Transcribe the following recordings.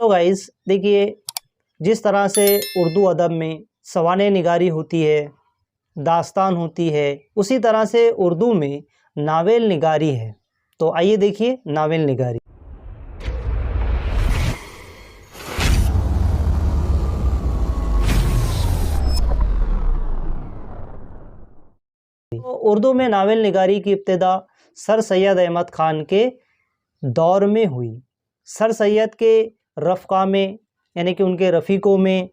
تو گائز دیکھیے، جس طرح سے اردو ادب میں سوانح نگاری ہوتی ہے، داستان ہوتی ہے، اسی طرح سے اردو میں ناول نگاری ہے۔ تو آئیے دیکھیے ناول نگاری۔ اردو میں ناول نگاری کی ابتدا سر سید احمد خان کے دور میں ہوئی۔ سر سید کے رفقا میں یعنی کہ ان کے رفیقوں میں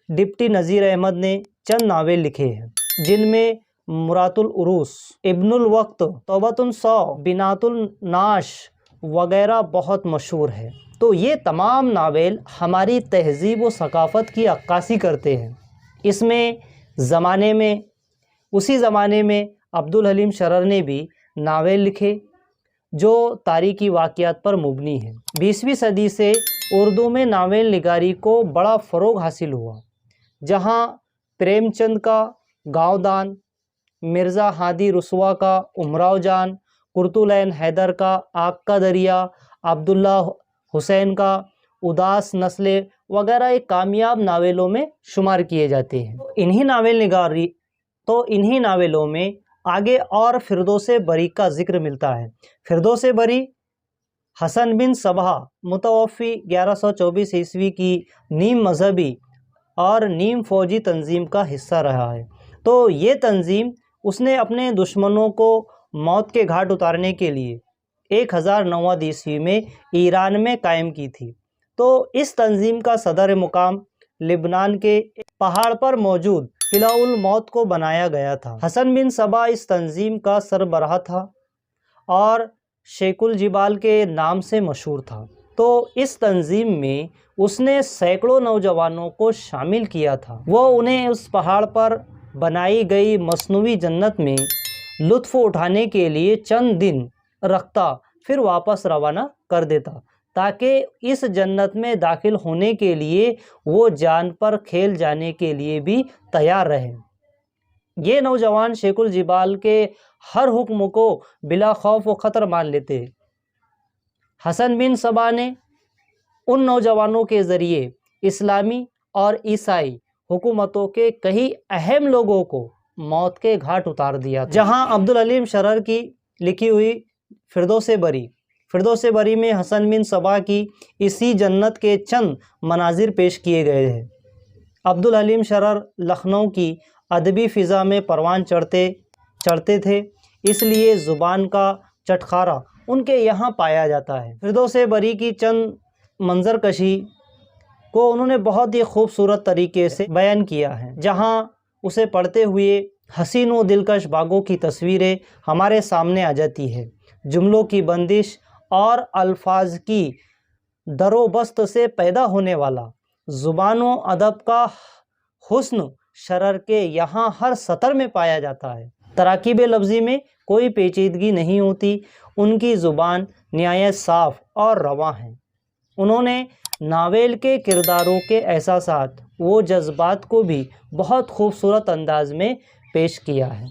ڈپٹی نذیر احمد نے چند ناول لکھے ہیں، جن میں مرات العروس، ابن الوقت، توبۃ الصو، بنات النعش وغیرہ بہت مشہور ہے۔ تو یہ تمام ناول ہماری تہذیب و ثقافت کی عکاسی کرتے ہیں۔ اس میں اسی زمانے میں عبدالحلیم شرر نے بھی ناول لکھے جو تاریخی واقعات پر مبنی ہیں۔ 20ویں صدی سے اردو میں ناول نگاری کو بڑا فروغ حاصل ہوا، جہاں پریم چند کا گاؤں دان، مرزا ہادی رسوا کا امراؤ جان، قرۃ حیدر کا آگ کا دریا، عبداللہ حسین کا اداس نسلیں وغیرہ ایک کامیاب ناولوں میں شمار کیے جاتے ہیں۔ انہی ناولوں میں آگے اور فردوس بری کا ذکر ملتا ہے۔ فردوس بری حسن بن صباح متوفی 1124 عیسوی کی نیم مذہبی اور نیم فوجی تنظیم کا حصہ رہا ہے۔ تو یہ تنظیم اس نے اپنے دشمنوں کو موت کے گھاٹ اتارنے کے لیے 1009 عیسوی میں ایران میں قائم کی تھی۔ تو اس تنظیم کا صدر مقام لبنان کے پہاڑ پر موجود قلعہ الموت کو بنایا گیا تھا۔ حسن بن صباح اس تنظیم کا سربراہ تھا اور شیخ الجبال کے نام سے مشہور تھا۔ تو اس تنظیم میں اس نے سینکڑوں نوجوانوں کو شامل کیا تھا۔ وہ انہیں اس پہاڑ پر بنائی گئی مصنوعی جنت میں لطف اٹھانے کے لیے چند دن رکھتا، پھر واپس روانہ کر دیتا، تاکہ اس جنت میں داخل ہونے کے لیے وہ جان پر کھیل جانے کے لیے بھی تیار رہیں۔ یہ نوجوان شیخ الجبال کے ہر حکم کو بلا خوف و خطر مان لیتے۔ حسن بن صباح نے ان نوجوانوں کے ذریعے اسلامی اور عیسائی حکومتوں کے کئی اہم لوگوں کو موت کے گھاٹ اتار دیا۔ جہاں عبدالحلیم شرر کی لکھی ہوئی فردوس بری میں حسن بن صباح کی اسی جنت کے چند مناظر پیش کیے گئے ہیں۔ عبدالحلیم شرر لکھنؤ کی ادبی فضا میں پروان چڑھتے تھے، اس لیے زبان کا چٹخارا ان کے یہاں پایا جاتا ہے۔ فردوس بری کی چند منظر کشی کو انہوں نے بہت ہی خوبصورت طریقے سے بیان کیا ہے، جہاں اسے پڑھتے ہوئے حسین و دلکش باغوں کی تصویریں ہمارے سامنے آ جاتی ہے۔ جملوں کی بندش اور الفاظ کی در و بست سے پیدا ہونے والا زبان و ادب کا حسن شرر کے یہاں ہر سطر میں پایا جاتا ہے۔ تراکیب لفظی میں کوئی پیچیدگی نہیں ہوتی، ان کی زبان نہایت صاف اور رواں ہے۔ انہوں نے ناول کے کرداروں کے احساسات و جذبات کو بھی بہت خوبصورت انداز میں پیش کیا ہے۔